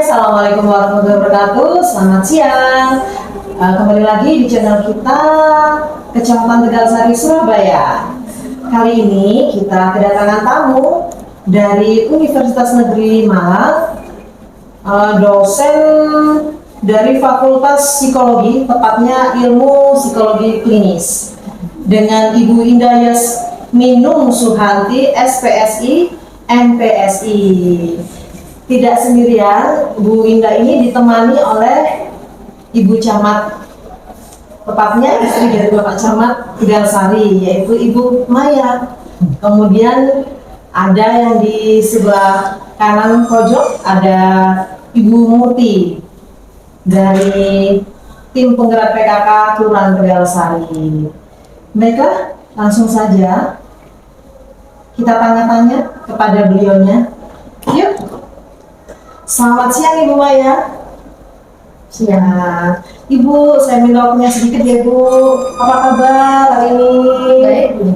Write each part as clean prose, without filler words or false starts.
Assalamualaikum warahmatullahi wabarakatuh. Selamat siang. Kembali lagi di channel kita Kecamatan Tegalsari, Surabaya. Kali ini kita kedatangan tamu dari Universitas Negeri Malang, dosen dari Fakultas Psikologi, tepatnya Ilmu Psikologi Klinis, dengan Ibu Indah Yasminum Suhanti, SPSI, MPSI. Tidak sendirian, Bu Indah ini ditemani oleh Ibu Camat, tepatnya istri dari Bapak Camat Tegalsari, yaitu Ibu Maya. Kemudian ada yang di sebelah kanan pojok ada Ibu Murti dari tim penggerak PKK Kelurahan Tegalsari. Baiklah, langsung saja kita tanya-tanya kepada beliaunya. Yuk. Selamat siang Ibu Maya. Siang. Ibu, saya minta waktunya sedikit ya Bu. Apa kabar hari ini? Baik, Bu.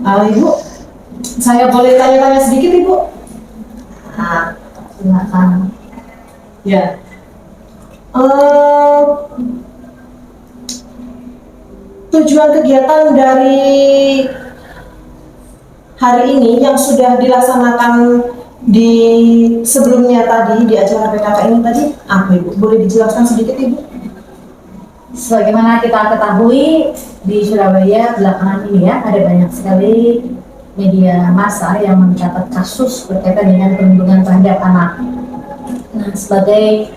Ibu, saya boleh tanya-tanya sedikit Ibu? Silakan. Ya. Tujuan kegiatan dari hari ini yang sudah dilaksanakan di sebelumnya tadi di acara PKK ini tadi apa Ibu? Boleh dijelaskan sedikit Ibu? Sebagaimana kita ketahui di Surabaya belakangan ini ya ada banyak sekali media massa yang mencatat kasus berkaitan dengan perlindungan terhadap anak. Nah, sebagai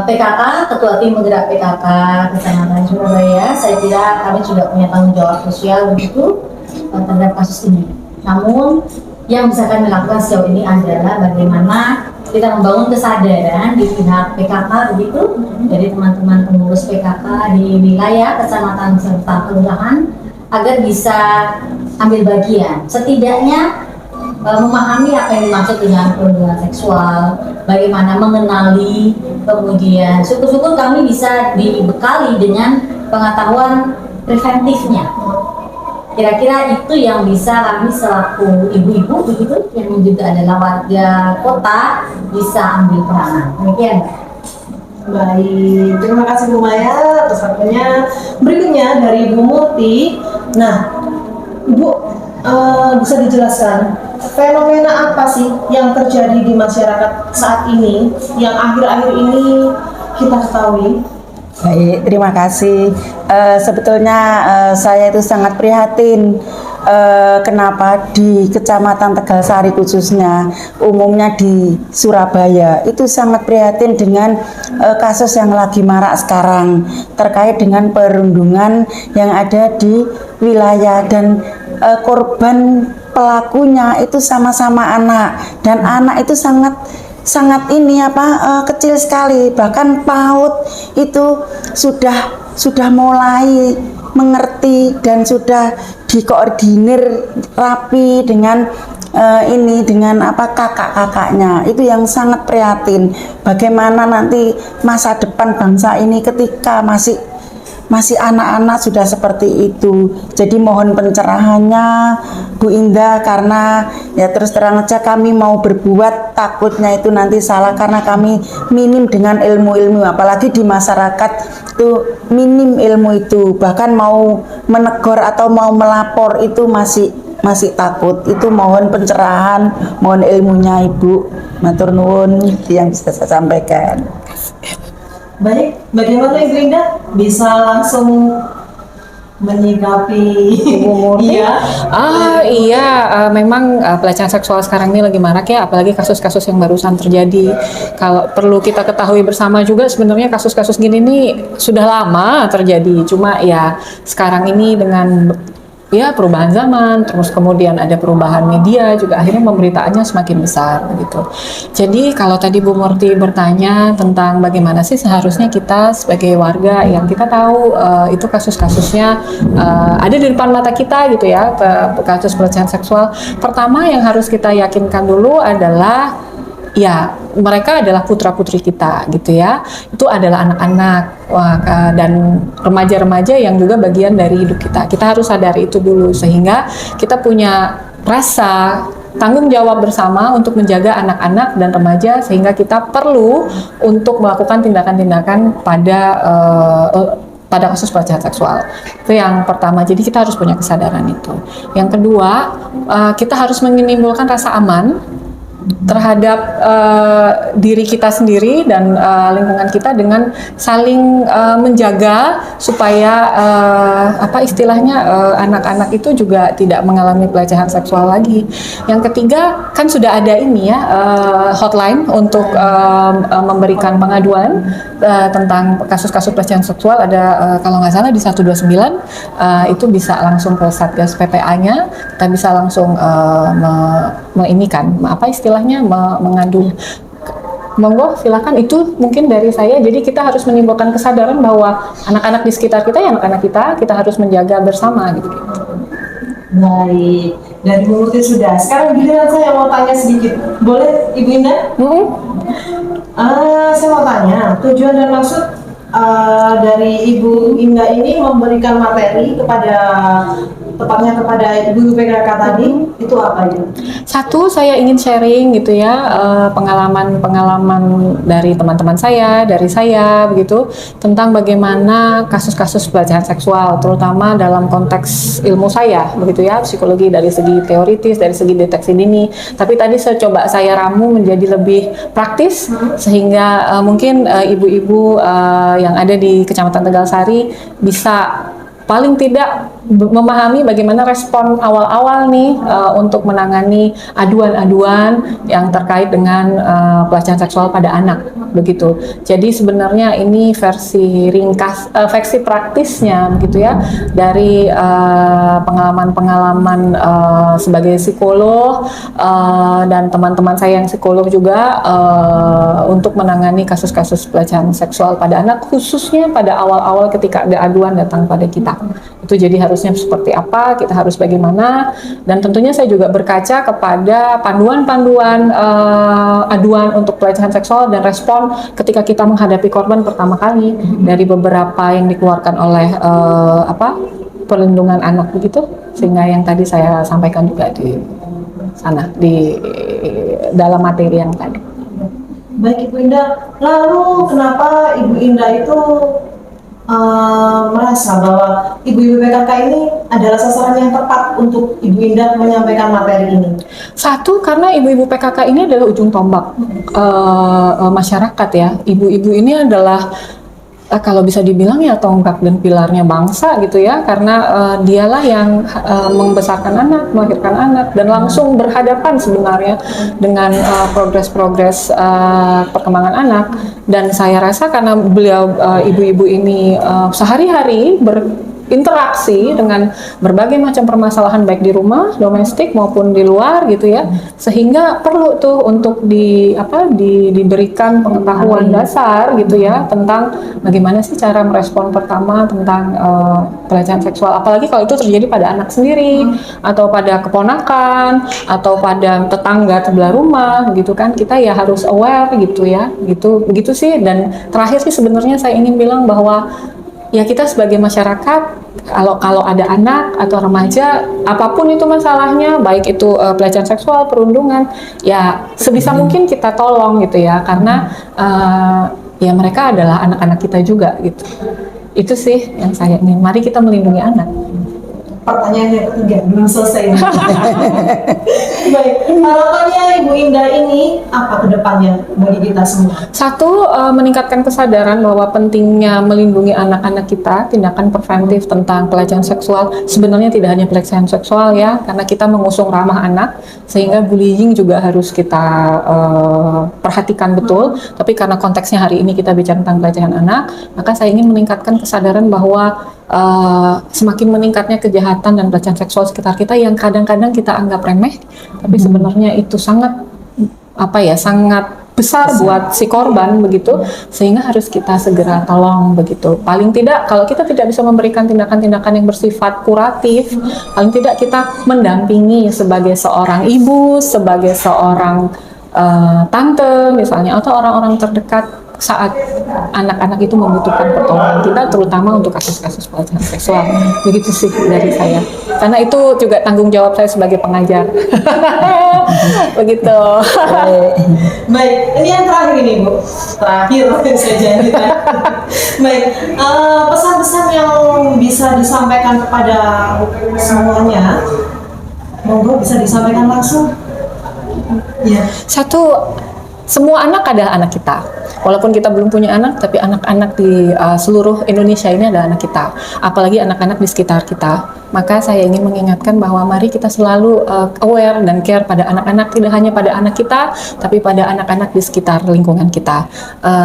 PKK, Ketua Tim Penggerak PKK Kecamatan Surabaya, saya kira kami juga punya tanggung jawab sosial begitu terhadap kasus ini. Namun yang bisa kami lakukan sejauh ini adalah bagaimana kita membangun kesadaran di pihak PKK begitu dari teman-teman pengurus PKK di wilayah kecamatan serta kelurahan agar bisa ambil bagian, setidaknya memahami apa yang dimaksud dengan perlindungan seksual, bagaimana mengenali, kemudian syukur-syukur kami bisa dibekali dengan pengetahuan preventifnya. Kira-kira itu yang bisa kami selaku ibu-ibu begitu yang juga adalah warga kota bisa ambil peranan. Demikian. Baik, terima kasih Bu Maya atas waktunya. Berikutnya dari Bu Murti. Nah, Ibu bisa dijelaskan fenomena apa sih yang terjadi di masyarakat saat ini yang akhir-akhir ini kita ketahui? Baik, terima kasih. Sebetulnya saya itu sangat prihatin kenapa di Kecamatan Tegalsari khususnya, umumnya di Surabaya itu sangat prihatin dengan kasus yang lagi marak sekarang terkait dengan perundungan yang ada di wilayah dan korban pelakunya itu sama-sama anak dan anak itu sangat ini kecil sekali, bahkan PAUD itu sudah mulai mengerti dan sudah dikoordinir rapi dengan kakak-kakaknya. Itu yang sangat prihatin, bagaimana nanti masa depan bangsa ini ketika masih anak-anak sudah seperti itu. Jadi mohon pencerahannya Bu Indah, karena ya terus terang aja kami mau berbuat takutnya itu nanti salah karena kami minim dengan ilmu-ilmu, apalagi di masyarakat itu minim ilmu itu, bahkan mau menegur atau mau melapor itu masih takut. Itu mohon pencerahan, mohon ilmunya Ibu. Matur nuwun yang bisa saya sampaikan. Baik, bagaimana Ibu Indah bisa langsung menyikapi? Memang pelecehan seksual sekarang ini lagi marak ya, apalagi kasus-kasus yang barusan terjadi. Kalau perlu kita ketahui bersama juga sebenarnya kasus-kasus gini nih sudah lama terjadi, cuma ya sekarang ini dengan perubahan zaman, terus kemudian ada perubahan media juga akhirnya pemberitaannya semakin besar gitu. Jadi kalau tadi Bu Murti bertanya tentang bagaimana sih seharusnya kita sebagai warga yang kita tahu itu kasus-kasusnya ada di depan mata kita gitu ya, kasus pelecehan seksual. Pertama yang harus kita yakinkan dulu adalah ya mereka adalah putra-putri kita gitu ya, itu adalah anak-anak dan remaja-remaja yang juga bagian dari hidup kita. Kita harus sadari itu dulu sehingga kita punya rasa tanggung jawab bersama untuk menjaga anak-anak dan remaja, sehingga kita perlu untuk melakukan tindakan-tindakan pada kasus pelecehan seksual. Itu yang pertama. Jadi kita harus punya kesadaran itu. Yang kedua, kita harus menimbulkan rasa aman terhadap diri kita sendiri dan lingkungan kita dengan saling menjaga supaya anak-anak itu juga tidak mengalami pelecehan seksual lagi. Yang ketiga, kan sudah ada ini ya, hotline untuk memberikan pengaduan tentang kasus-kasus pelecehan seksual. Ada kalau nggak salah di 129, itu bisa langsung ke Satgas PPA-nya, kita bisa langsung mengadu. Monggo silakan, itu mungkin dari saya. Jadi kita harus menimbulkan kesadaran bahwa anak-anak di sekitar kita ya anak-anak kita harus menjaga bersama gitu. Baik, dari Bu Murti sudah. Sekarang giliran saya mau tanya sedikit. Boleh Ibu Indah? Saya mau tanya, tujuan dan maksud dari Ibu Indah ini memberikan materi kepada Ibu PKK tadi, itu apa itu? Satu, saya ingin sharing gitu ya, pengalaman dari teman-teman saya, dari saya begitu, tentang bagaimana kasus-kasus pelecehan seksual, terutama dalam konteks ilmu saya begitu ya, psikologi dari segi teoritis, dari segi deteksi dini. Tapi tadi saya ramu menjadi lebih praktis, sehingga mungkin ibu-ibu yang ada di Kecamatan Tegalsari bisa paling tidak memahami bagaimana respon awal-awal nih untuk menangani aduan-aduan yang terkait dengan pelecehan seksual pada anak begitu. Jadi sebenarnya ini versi ringkas, versi praktisnya begitu ya, dari pengalaman-pengalaman sebagai psikolog dan teman-teman saya yang psikolog juga untuk menangani kasus-kasus pelecehan seksual pada anak, khususnya pada awal-awal ketika ada aduan datang pada kita. Itu jadi harusnya seperti apa, kita harus bagaimana, dan tentunya saya juga berkaca kepada panduan-panduan aduan untuk pelecehan seksual dan respon ketika kita menghadapi korban pertama kali dari beberapa yang dikeluarkan oleh perlindungan anak begitu, sehingga yang tadi saya sampaikan juga di sana di dalam materi yang tadi. Baik Ibu Indah, lalu kenapa Ibu Indah itu merasa bahwa ibu-ibu PKK ini adalah sasaran yang tepat untuk Ibu Indah menyampaikan materi ini? Satu, karena ibu-ibu PKK ini adalah ujung tombak masyarakat ya. Ibu-ibu ini adalah kalau bisa dibilang ya tonggak dan pilarnya bangsa gitu ya, karena dialah yang membesarkan anak, melahirkan anak, dan langsung berhadapan sebenarnya dengan progres-progres perkembangan anak. Dan saya rasa karena beliau ibu-ibu ini sehari-hari berinteraksi dengan berbagai macam permasalahan baik di rumah, domestik maupun di luar gitu ya, sehingga perlu tuh untuk diberikan pengetahuan dasar gitu ya tentang bagaimana sih cara merespon pertama tentang pelecehan seksual, apalagi kalau itu terjadi pada anak sendiri atau pada keponakan atau pada tetangga sebelah rumah gitu kan, kita ya harus aware gitu ya, begitu sih. Dan terakhir sih sebenarnya saya ingin bilang bahwa ya kita sebagai masyarakat, kalau ada anak atau remaja, apapun itu masalahnya, baik itu pelecehan seksual, perundungan, ya sebisa mungkin kita tolong gitu ya, karena ya mereka adalah anak-anak kita juga gitu. Itu sih yang saya ingin. Mari kita melindungi anak. Pertanyaan yang ketiga belum selesai. Baik, harapannya Ibu Indah ini apa ke depannya bagi kita semua? Satu, meningkatkan kesadaran bahwa pentingnya melindungi anak-anak kita, tindakan preventif tentang pelecehan seksual. Sebenarnya tidak hanya pelecehan seksual ya, karena kita mengusung ramah anak, sehingga bullying juga harus kita perhatikan betul. Tapi karena konteksnya hari ini kita bicara tentang pelecehan anak, maka saya ingin meningkatkan kesadaran bahwa semakin meningkatnya kejahatan dan pelecehan seksual sekitar kita yang kadang-kadang kita anggap remeh, tapi sebenarnya itu sangat besar buat si korban begitu, sehingga harus kita segera tolong begitu. Paling tidak kalau kita tidak bisa memberikan tindakan-tindakan yang bersifat kuratif, paling tidak kita mendampingi sebagai seorang ibu, sebagai seorang tante misalnya, atau orang-orang terdekat saat anak-anak itu membutuhkan pertolongan kita, terutama untuk kasus-kasus pelecehan seksual. Begitu sih dari saya. Karena itu juga tanggung jawab saya sebagai pengajar. Begitu. Baik, ini yang terakhir ini Bu. Terakhir saya janji. Baik, pesan-pesan yang bisa disampaikan kepada semuanya, monggo bisa disampaikan langsung. Ya. Satu, semua anak adalah anak kita. Walaupun kita belum punya anak, tapi anak-anak di seluruh Indonesia ini adalah anak kita. Apalagi anak-anak di sekitar kita. Maka saya ingin mengingatkan bahwa mari kita selalu aware dan care pada anak-anak, tidak hanya pada anak kita, tapi pada anak-anak di sekitar lingkungan kita.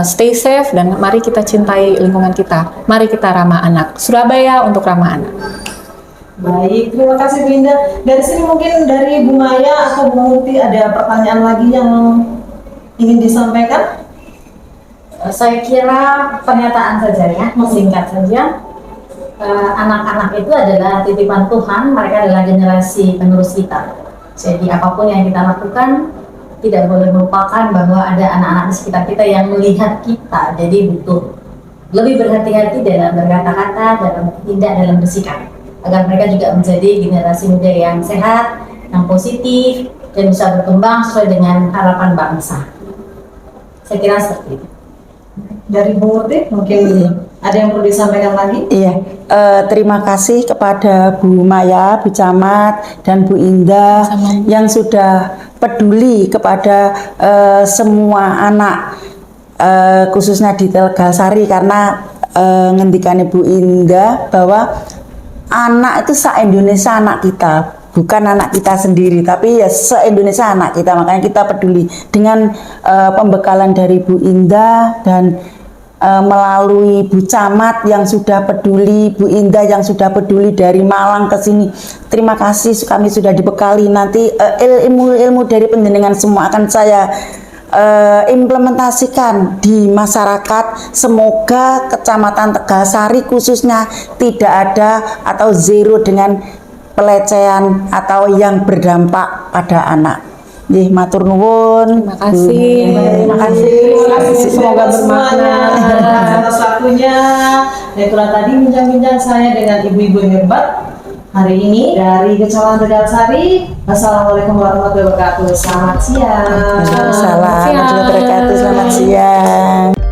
Stay safe dan mari kita cintai lingkungan kita. Mari kita ramah anak. Surabaya untuk ramah anak. Baik, terima kasih Bu Indah. Dari sini mungkin dari Bu Maya atau Bu Muti ada pertanyaan lagi yang ingin disampaikan? Saya kira pernyataan saja ya, singkat saja. Anak-anak itu adalah titipan Tuhan, mereka adalah generasi penerus kita. Jadi apapun yang kita lakukan, tidak boleh melupakan bahwa ada anak-anak di sekitar kita yang melihat kita. Jadi butuh lebih berhati-hati dalam berkata-kata, dalam bertindak, dalam bersikap, agar mereka juga menjadi generasi muda yang sehat, yang positif, dan bisa berkembang sesuai dengan harapan bangsa. Saya kira seperti itu. Dari Bu Muti mungkin ada yang perlu disampaikan lagi? Iya, terima kasih kepada Bu Maya, Bu Camat, dan Bu Indah yang sudah peduli kepada semua anak, khususnya di Tegalsari, karena ngendikannya Bu Indah bahwa anak itu se-Indonesia anak kita. Bukan anak kita sendiri, tapi ya se-Indonesia anak kita. Makanya kita peduli dengan pembekalan dari Bu Indah dan melalui Bu Camat yang sudah peduli, Bu Indah yang sudah peduli dari Malang ke sini. Terima kasih, kami sudah dibekali. Nanti ilmu-ilmu dari penjenengan semua akan saya implementasikan di masyarakat. Semoga Kecamatan Tegalsari khususnya tidak ada atau zero dengan pelecehan atau yang berdampak pada anak. Nggih, matur nuwun. Terima kasih. Terima kasih. Semoga bermakna. Atas waktunya. Dan itulah tadi bincang-bincang saya dengan ibu-ibu hebat hari ini dari Kecamatan Tegalsari. Wassalamualaikum warahmatullahi wabarakatuh. Selamat siang. Waalaikumsalam warahmatullahi wabarakatuh. Selamat siang.